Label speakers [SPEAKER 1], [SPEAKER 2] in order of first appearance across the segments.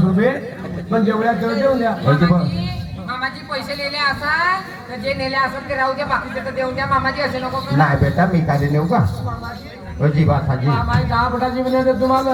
[SPEAKER 1] रुपये पण जेवढ्या तेवढं देऊन द्या.
[SPEAKER 2] मामाजी पैसे नेले असाल तर जे नेले असेल ते राहू द्या, बाकीचे तर देऊन द्या. मामाजी असे नको करू.
[SPEAKER 3] नाही बेटा मी काय नेऊ का अजिबात हाजी
[SPEAKER 1] मामाई 10 फुटाची मिळते तुम्हाला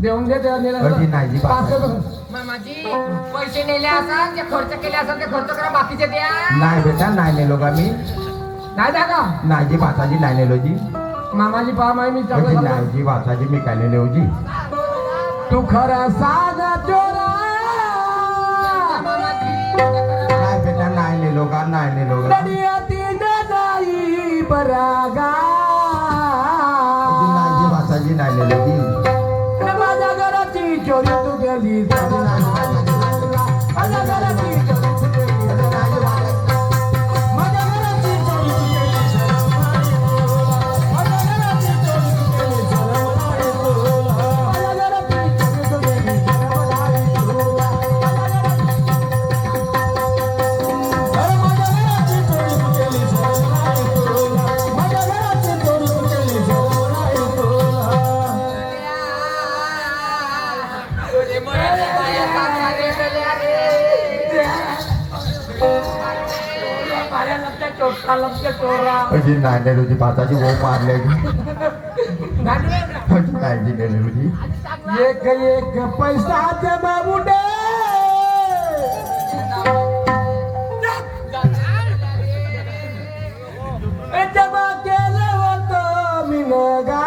[SPEAKER 1] देऊन दे त्या नेल्या
[SPEAKER 3] अजी नाही जी
[SPEAKER 2] मामाजी पैसे नेले असाल, जे खर्च केले असेल ते खर्च करा, बाकीचे द्या.
[SPEAKER 3] नाही बेटा नाही नेलो का मी
[SPEAKER 1] नाही द्या का
[SPEAKER 3] नाही जी भाताजी नाही नेलो जी
[SPEAKER 1] मामाजी पहा माई मी
[SPEAKER 3] अजी नाही जी भाताजी मी काय नेऊ जी
[SPEAKER 1] तू खरा साधा चोरा
[SPEAKER 3] नाही बेटा नाही नेलो का नाही नेलो का
[SPEAKER 1] नाही परागा
[SPEAKER 3] नाही जी भाताजी नाही नेलो जी
[SPEAKER 1] माझ्या घराची चोरी तू गेली माझ्या घराची
[SPEAKER 3] अजी नाही नेलो जी भाताजी वो मारले नाही जी नेलो जी
[SPEAKER 1] एक एक पैसा जमा मुडे जमा केलं होतं मी नगा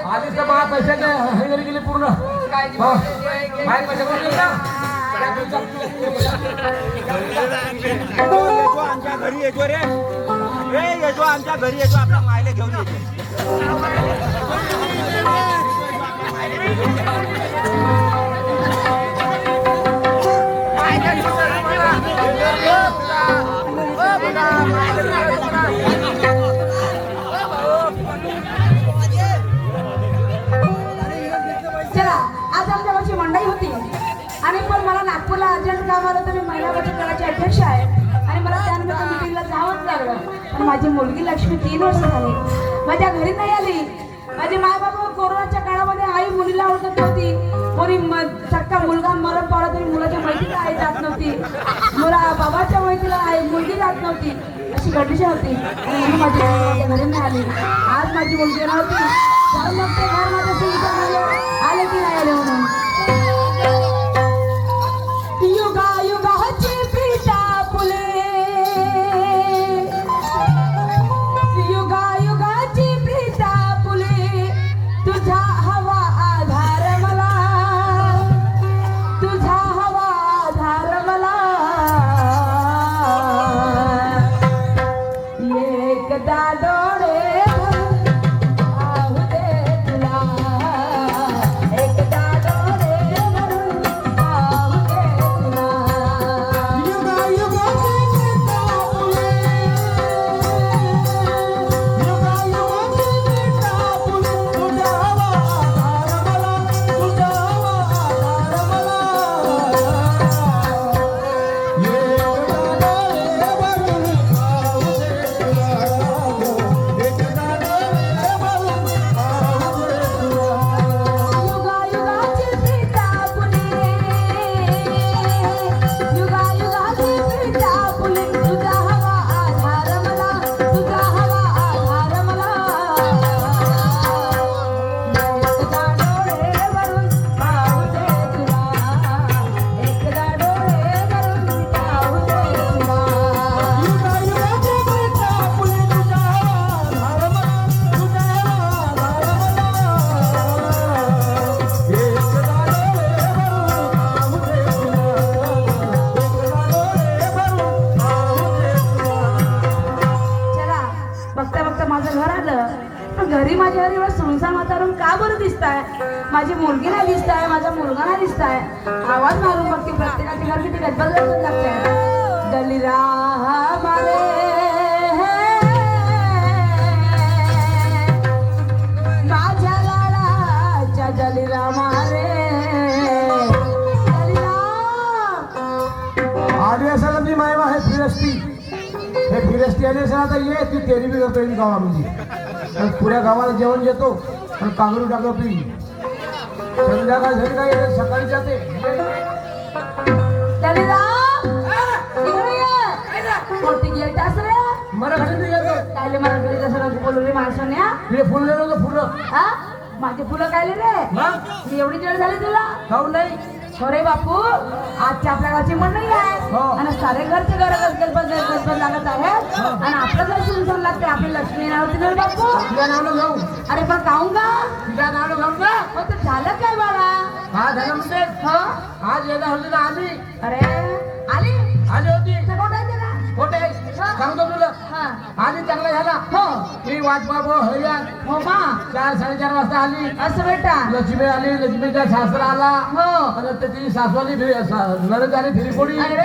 [SPEAKER 1] आधीच तर मला पैशाचे हे गेले पूर्ण बाहेर पैसे
[SPEAKER 4] आमच्या घरी येतो रे येतो आमच्या घरी येतो आपल्या मायला घेऊन
[SPEAKER 5] चला आज आमच्या गावची मंडई होती आणि पण मला नागपूरला अर्जंट काम आलं तर मी महिला बचत गटाचे अध्यक्ष आहे आणि मला त्यानिमित्त मीटिंगला जावंच लागलं. आणि माझी मुलगी लक्ष्मी 3 वर्ष झाली माझ्या घरी नाही आली. माझे माय बाबा कोरोनाच्या काळामध्ये आई मुलीला ओळखत नव्हती. कोणी सक्का मुलगा मरण पावला तरी मुलाच्या मैत्रीला आई जात नव्हती. मुला बाबाच्या मैत्रीला आई मुलगी जात नव्हती. अशी कंडिशन होती आणि म्हणून माझी मुलगी माझ्या घरी नाही आली. आज माझी मुलगी येणार होती तर मग ते घर माझ्याशी आले की नाही आले म्हणून युगा युगाची पिता फुले युगा युगाची प्रीता फुले तुझा हवा आधार मला तुझा हवा आधार मला एकदा डोळे पाहू दे तुला एकदा म्हातारून का बरं दिसताय? माझी मुलगी नाही दिसताय, माझा मुलगा नाही दिसताय. आवाज मारून बघते, प्रत्येकाच्या घर किती गजबज गजबज लागते. दलिरा मारे माझ्या लाडाच्या दलिरा मारे
[SPEAKER 1] आली असायला ती मायवा हे फिरस्ती, हे फिरस्ती आली असेल आता ये ती तेरी बी करतो गावामध्ये. आणि पुऱ्या गावाला जेवण देतो आणि कांगरू टाकतो पी. संध्याकाळ झाली काय येते, सकाळी जाते.
[SPEAKER 5] मोठी गेट असं रे
[SPEAKER 1] मला घरी येतो
[SPEAKER 5] कायले मला घरी कसं बोलू रे माणसाने.
[SPEAKER 1] तिने फुल दिलं होतं फुलं.
[SPEAKER 5] हा माझे फुलं कायले रे?
[SPEAKER 1] मग
[SPEAKER 5] मी एवढी वेळ झाली तुला
[SPEAKER 1] खाऊ नाही.
[SPEAKER 5] अरे बापू आजच्या आपल्या गावची मंडळी आहे
[SPEAKER 1] हो.
[SPEAKER 5] आणि सारे घरचे घर गजबज लागत आहेत आणि आपलं घर सुरू लागते. आपली लक्ष्मी नाव होती ना रे बापू.
[SPEAKER 1] तुझ्या नावनं जाऊ,
[SPEAKER 5] अरे पण काहून का?
[SPEAKER 1] तुझ्या नावनं जाऊ ना.
[SPEAKER 5] हो तर झालं काय बाळा?
[SPEAKER 1] हा झालं म्हणते.
[SPEAKER 5] हो
[SPEAKER 1] आज येणार होती ना आम्ही,
[SPEAKER 5] अरे आली
[SPEAKER 1] आली होती.
[SPEAKER 5] कुठं आहे त्याला?
[SPEAKER 1] खोटे सांगतो तुला.
[SPEAKER 5] हा
[SPEAKER 1] आधी चांगला झाला.
[SPEAKER 5] हो
[SPEAKER 1] मी वाट बाबू हरियाण
[SPEAKER 5] हो मा
[SPEAKER 1] 4-4:30 वाजता आली.
[SPEAKER 5] असं बेटा
[SPEAKER 1] लक्ष्मी आली, लक्ष्मीचा सासरा आला.
[SPEAKER 5] हो
[SPEAKER 1] आणि ते तिची सासवाली नरद आली फिरी पोळी.
[SPEAKER 5] अरे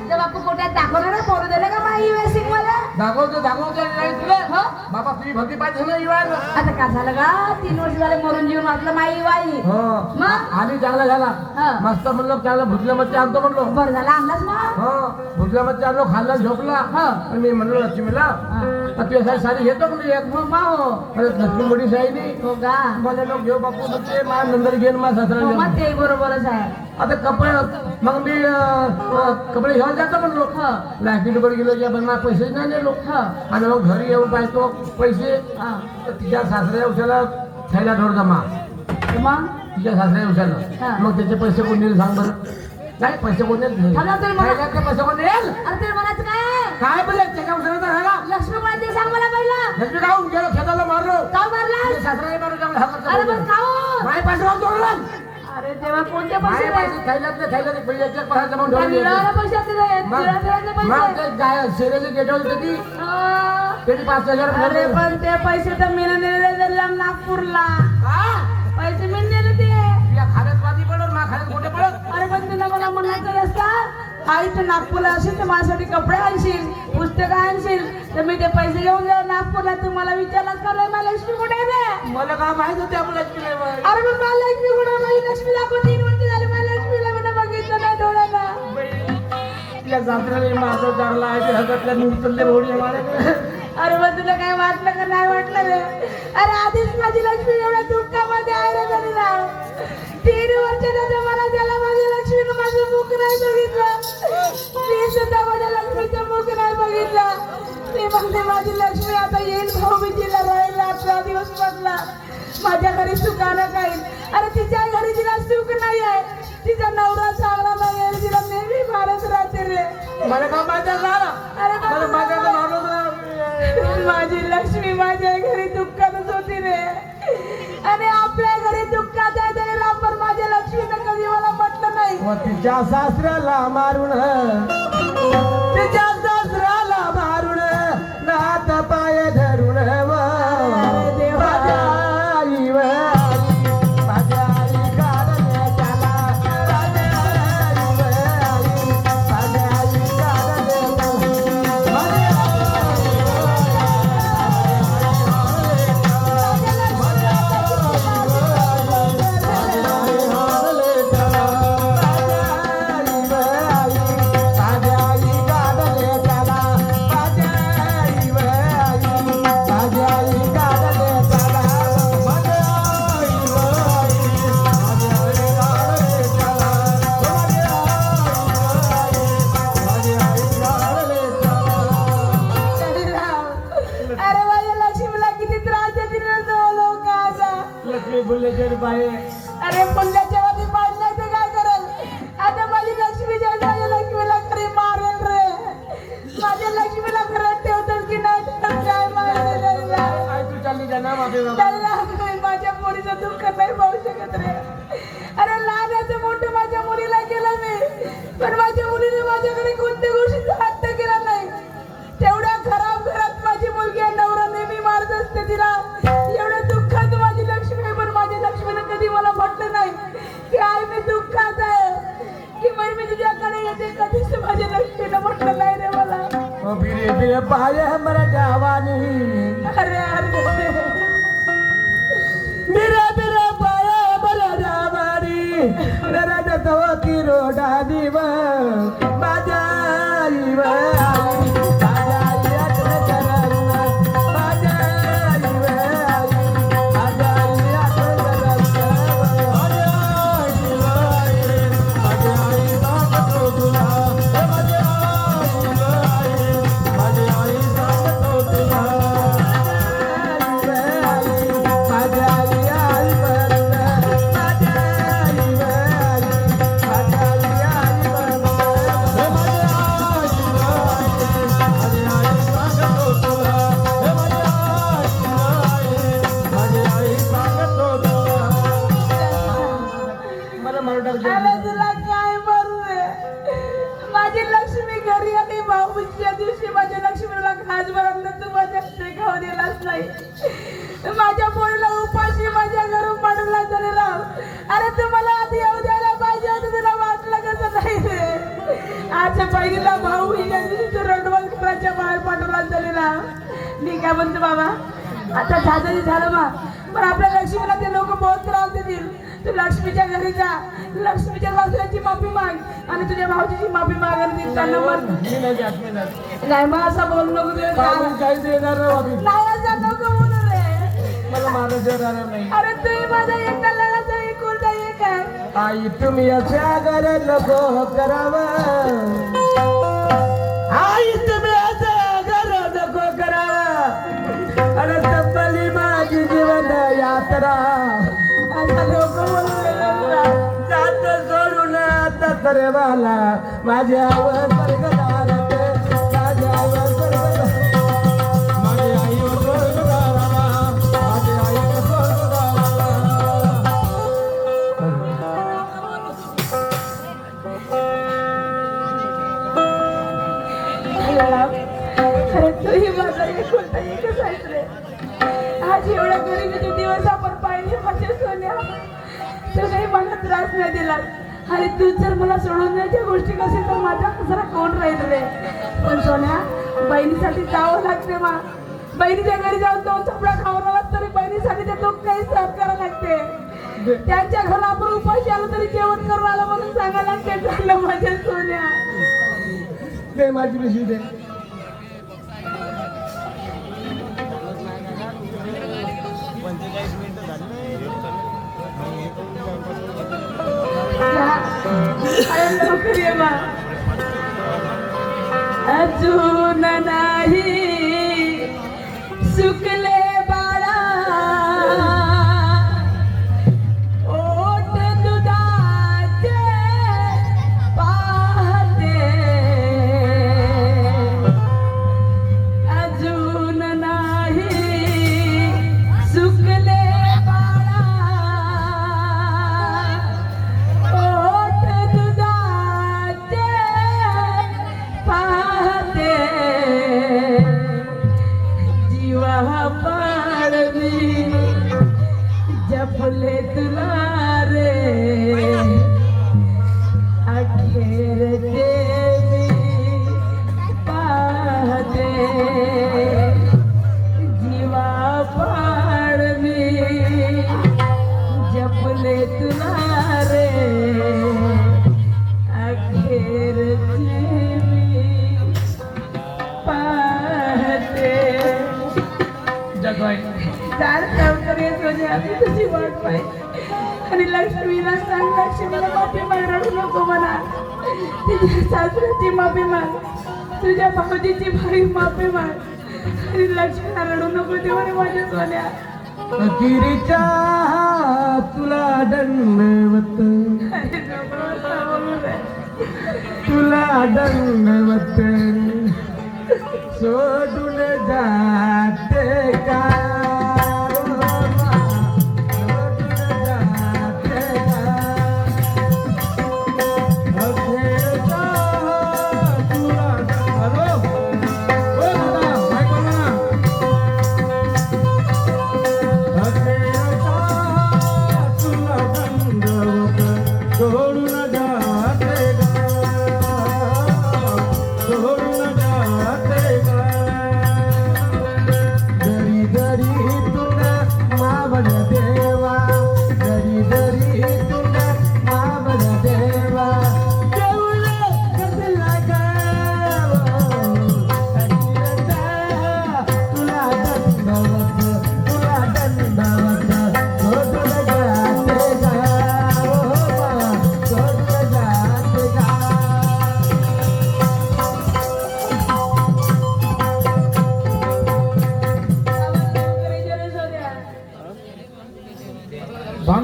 [SPEAKER 5] ते बापू कोट्यात दाखवणार आहे पोरं दिले का माई वेसिंग मला?
[SPEAKER 1] दाखवतो नाही तुला.
[SPEAKER 5] हो
[SPEAKER 1] बाबा तुझी भक्ती पाहिजे ना इवान.
[SPEAKER 5] आता काय झालं का? 3 वर्ष झाले मरून जीवन वाचलं माई वाई.
[SPEAKER 1] हो
[SPEAKER 5] मग
[SPEAKER 1] आधी चांगला झाला.
[SPEAKER 5] हा.
[SPEAKER 1] मस्त म्हणलं चांगलं भुजल्या मच्छी आणतो म्हणलो.
[SPEAKER 5] बरं झालं आणलाच मग.
[SPEAKER 1] हो भुजल्या मच्छी आणलो, खाल्ला झोपला.
[SPEAKER 5] हा.
[SPEAKER 1] आणि मी म्हणलो लक्ष्मीला
[SPEAKER 5] हा.
[SPEAKER 1] तुझ्यासाठी साडी घेतो म्हणजे एक.
[SPEAKER 5] हो मा हो
[SPEAKER 1] लक्ष्मी मोठी साडी
[SPEAKER 5] हो का?
[SPEAKER 1] मला लोक घेऊ बापू म्हणते मा नंतर घेऊन मा
[SPEAKER 5] हो
[SPEAKER 1] सासरा
[SPEAKER 5] मग ते बरोबरच आहे.
[SPEAKER 1] आता कपडे मग मी कपडे घ्यायला जातो म्हणलो. लायकीवर गेलो जे पण मला पैसे नाही नेलो. आणि मग घरी येऊन पाहतो पैसे.
[SPEAKER 5] हा.
[SPEAKER 1] तर तिच्या सासऱ्या उशाला थैला ढोर जमा.
[SPEAKER 5] मग
[SPEAKER 1] तिच्या सासऱ्या
[SPEAKER 5] हा.
[SPEAKER 1] उशाला मग त्याचे पैसे कोण देईल सांग बरं. नाही पैसे कोण देईल?
[SPEAKER 5] थांबा तरी मला-
[SPEAKER 1] थैल्यातले पैसे कोण देईल?
[SPEAKER 5] अरे ते म्हणायचं काय?
[SPEAKER 1] काय बोलले त्याच्या उशाला राहिला.
[SPEAKER 5] लक्ष्मी कोणाचे सांग मला पहिलं.
[SPEAKER 1] लक्ष्मी खाऊन गेलो, खेळायला मारलो.
[SPEAKER 5] का मारला?
[SPEAKER 1] सासऱ्याने मारून चांगला हा
[SPEAKER 5] अरे पण
[SPEAKER 1] करतो.
[SPEAKER 5] काहून?
[SPEAKER 1] माय पैसे राहून तोडला.
[SPEAKER 5] अरे तेव्हा कोणते
[SPEAKER 1] माय
[SPEAKER 5] पैसे
[SPEAKER 1] पैसे थैल्यातले पैसे एक पैसे जमा
[SPEAKER 5] त्या
[SPEAKER 1] ठेवून
[SPEAKER 5] विराळाला पैसे असते ते,
[SPEAKER 1] मग
[SPEAKER 5] विराळाचे
[SPEAKER 1] मग
[SPEAKER 5] पैसे.
[SPEAKER 1] ते गाय शेरेचे गेटवर होती
[SPEAKER 5] हा.
[SPEAKER 1] त्याची 5,000
[SPEAKER 5] अरे
[SPEAKER 1] रुपये.
[SPEAKER 5] पण ते पैसे तर मी नेले दिले नागपूरला. पैसे मी नेले ते.
[SPEAKER 1] या खाण्यात वादी पडत मा खाण्यात कुठे पडत.
[SPEAKER 5] अरे पण तुला मला म्हणायचं रस्ता आई तर नागपूरला असेल तर माझ्यासाठी कपडे आणशील, पुस्तकं आणशील, तर मी ते पैसे घेऊन जाऊ नागपूरला. तू मला विचारलाच का रे मला लक्ष्मी कुठे आहे रे?
[SPEAKER 1] मला काय माहित होते आपलं लक्ष्मी नाही माहित.
[SPEAKER 5] अरे पण मला लक्ष्मी कुठे आहे? माझी लक्ष्मी दाखव. 3 वर्ष झाली मला लक्ष्मीला मी बघितलं नाही डोळ्याला.
[SPEAKER 1] तिला जात्राला माझं चारला आहे ते हगतल्या नुसतले होडी मारे.
[SPEAKER 5] अरे मग तुला काय वाटलं का नाही वाटलं रे? अरे आधीच माझी लक्ष्मी एवढ्या दुःखामध्ये आहे रे तरीला. 3 वर्षाचा मला त्याला माझ्या लक्ष्मीनं माझं मुख नाही बघितलं. मी सुद्धा माझ्या लक्ष्मीचं मुख नाही बघितलं. मी म्हणते माझी लक्ष्मी आता येईल भाऊबीजीला राहील. 18 दिवस बसला माझ्या घरी सुखानं काही. अरे तिच्या घरी तिला सुख नाही आहे. तिचा नवरा चांगला नाही आहे. तिला नेहमी मारत राहते रे.
[SPEAKER 1] मला काय माहित झालं.
[SPEAKER 5] अरे
[SPEAKER 1] मला माझ्या माणूस
[SPEAKER 5] माझी लक्ष्मी माझ्या घरी दुःखातच होती रे. आणि आपल्या घरी दुःखात आहे तरी पण माझ्या लक्ष्मीनं कधी मला म्हटलं नाही.
[SPEAKER 1] तिच्या सासऱ्याला मारून, तिच्या सासऱ्याला मारून नात पाय धरून माझ्या आई व आई, माझ्या आई गाडले त्याला. माझ्या आई व आई, माझ्या आई गाडले त्याला. माझ्या
[SPEAKER 5] अरे माझ्या लक्ष्मीला किती त्रास देतील रे तो लोक आता.
[SPEAKER 1] लक्ष्मी बोलले बाई
[SPEAKER 5] अरे पुण्याच्या वरती पाडलाय तर काय करेल? आता माझी लक्ष्मी जाईल माझ्या लक्ष्मीला खरी मारेल रे. माझ्या लक्ष्मीला घरात ठेवतात की नाही ठेवतात काय माहिती त्याला.
[SPEAKER 1] आई तू चालली जा ना माझे
[SPEAKER 5] त्याला माझ्या मुलीचं दुःख नाही पाहू शकत रे. अरे लहानाचं मोठं माझ्या मुलीला केलं मी, पण माझ्या मुलीने माझ्याकडे कोणत्या गोष्टीचा हट्ट केला नाही. तेवढ्या खराब घरात माझी मुलगी आहे. नवरा नेहमी मारत असते तिला. एवढ्या दुःखात माझी लक्ष्मी एका दिवशी माझ्या लक्ष्मीनं म्हटलं नाही रे मला.
[SPEAKER 1] फिरे फिरे पाले हमरा जवानी
[SPEAKER 5] अरे अरे
[SPEAKER 1] बिरे बिरे पाले हमरा जवानी ररद तो की रोडा दीव बाजारी वाली बाजारी अटल करवा बाजारी वाली बाजारी अटल करवा बाजारी वाली बाजारी बाप तो दुला बाजारी वाली बाजारी बाप तो दुला बाजारी आई बरना बाजारी वाली बाजारी आई बरना बाजारी वाली बाजारी बाप तो दुला बाजारी बाप तो दुला मला मर्डर
[SPEAKER 5] अरे तुला काय बोलू रे. माझी लक्ष्मी घरी आली भाऊच्या दिवशी माझ्या लक्ष्मीला खास भरलं तू माझ्या खाऊ दिलाच नाही. माझ्या पोरीला उपाशी माझ्या घरून पाडला तरी राव. अरे तू मला आधी येऊ द्यायला पाहिजे होतं तुला वाटलं कसं नाही रे. आज पहिलीला भाऊ हिच्या दिवशी तू रडवण घराच्या बाहेर पाठवला तरी राव. मी काय म्हणतो बाबा आता झालं झालं मा पण आपल्या लक्ष्मीला ते लोक बहुत त्रास देतील. तू लक्ष्मीच्या घरी जा लक्ष्मीच्या सासऱ्याची माफी माग आणि तुझ्या भाऊजीची माफी माग आणि त्यांना मग
[SPEAKER 1] मी नाही जात, मी नाही.
[SPEAKER 5] नाही मग असं बोलू नको रे.
[SPEAKER 1] काढून काही देणार नाही बाबी.
[SPEAKER 5] नाही असं नको बोलू रे.
[SPEAKER 1] मला माणूस देणार नाही.
[SPEAKER 5] अरे तुम्ही माझा एका लढाचा एकुलता एक आहे.
[SPEAKER 1] आई तुम्ही अशा घर नको करावं आई तुम्ही असं घर नको करावं अरे तब्बली माझी जीवन यात्रा
[SPEAKER 5] असं लोक बोलू
[SPEAKER 1] जात सोडून आता सर्वाला माझ्यावर स्वर्गदार माझ्यावर स्वर्गदार माझे आईवर स्वर्गदाराला माझे आईवर स्वर्गदाराला
[SPEAKER 5] अरे तूही माझा एकुलता एकच आहेस रे. आज एवढ्या गरिबीचे दिवस आपण पाहिले माझ्या सोन्या तू काही मला त्रास नाही दिला. अरे तू जर मला सोडून द्यायच्या गोष्टी कसेल तर माझा जरा कोण राहील रे. पण सोन्या बहिणीसाठी जावं लागते मा. बहिणीच्या घरी जाऊन दोन चपडा खाऊन आलात तरी बहिणीसाठी ते लोक काही सहन करावं लागते. त्यांच्या घरात आपण उपाशी आलो तरी जेवण करून आलं म्हणून सांगायला लागते. चांगलं माझ्या सोन्या
[SPEAKER 1] दे माझी पिशवी दे.
[SPEAKER 5] अरे लवकर ये मा. अजून नाही सुकले बाळा ओट दुधाचे पाहते. अजून नाही सुकले बाळा ओट दुधाचे पाहते. जीवा पाडवी जपले तुला रे अखेर देवी पाहते. जीवा पाडवी जपले तुला रे अखेर देवी पाहते.
[SPEAKER 1] जगवाय
[SPEAKER 5] चार लवकर येत होते आम्ही तुझी वाट पाहिजे. आणि लक्ष्मीला सांग लक्ष्मीला माफी माग रडू नको म्हणा. तिच्या सासऱ्याची माफी माग तुझ्या भाऊजीची माफी माग आणि लक्ष्मीला रडू नको तेव्हा रे माझ्या सोन्या.
[SPEAKER 1] किरीच्या तुला दंडवत
[SPEAKER 5] अरे नको असं बोलू रे.
[SPEAKER 1] तुला दंडवत सोडून जाते का सोडून जाते का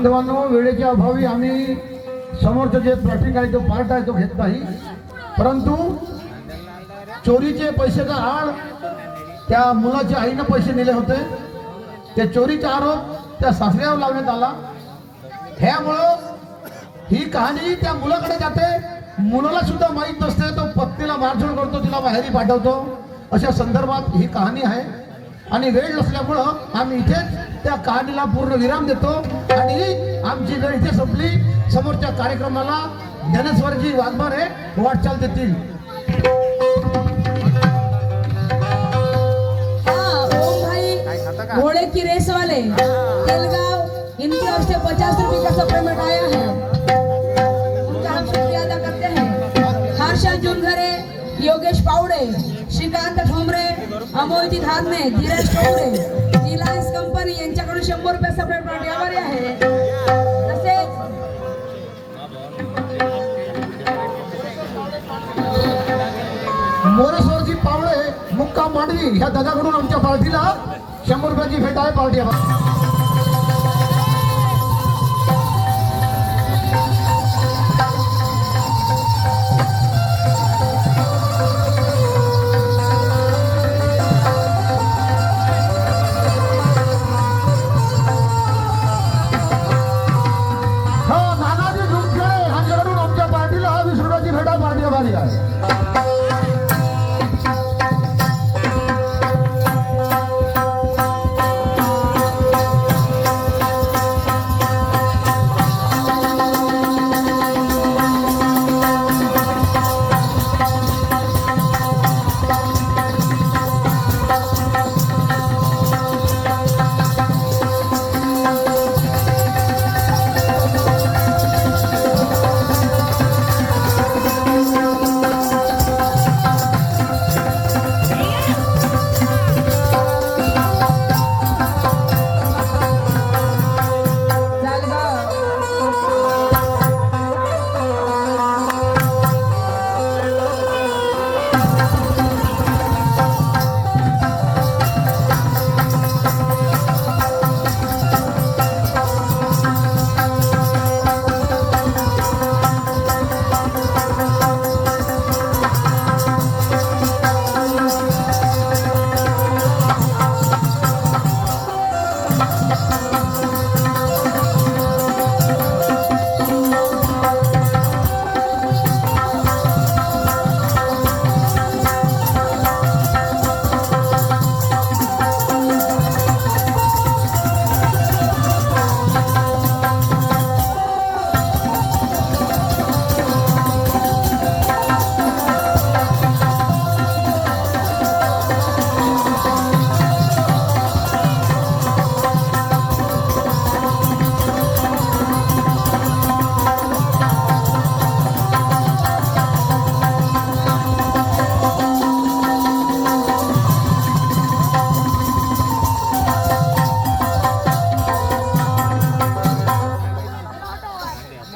[SPEAKER 1] बांधवांनो, वेळेच्या अभावी आम्ही समोरचं जे ट्रॅफिक आहे तो पार्ट आहे तो घेत नाही, परंतु चोरीचे पैशाचा आड त्या मुलाच्या आईनं पैसे नेले होते, त्या चोरीचा आरोप त्या सासऱ्यावर लावण्यात आला. ह्यामुळं ही कहाणी त्या मुलाकडे जाते, मुलाला सुद्धा माहीत नसते, तो पत्नीला मारझोड करतो, तिला माहेरी पाठवतो. अशा संदर्भात ही कहाणी आहे आणि वेळ नसल्यामुळं आम्ही इथेच त्या कहाणीला पूर्ण विराम देतो आणि आमची वेळ इथे संपली. समोरच्या कार्यक्रमाला ज्ञानेश्वरजी वाघमारे वाटचाल देतील.
[SPEAKER 5] ओम भाई घोड़े की रेस वाले तेलगांव, इनकी ओर से 50 रुपए का सप्लीमेंट आया है, उनका हम शुक्रिया अदा करते हैं. हर्षल जुनघरे, योगेश पावडे, श्रीकांत ठोंबरे, अमोलजी धादने, धीरज ठोंबरे, रिलायन्स कंपनी यांच्याकडून 100 रुपये सप्लीमेंट आभारी आहे. तसेच
[SPEAKER 1] मोरेश्वरजी पावळे मुक्काम मांडवी ह्या दादाकडून आमच्या पार्टीला 100 रुपयाची भेट आहे. पार्टी नानाजी झुमखेडे ह्यांच्याकडून आमच्या पार्टीला 20 रुपयाची भेट आहे. पार्टी आहे.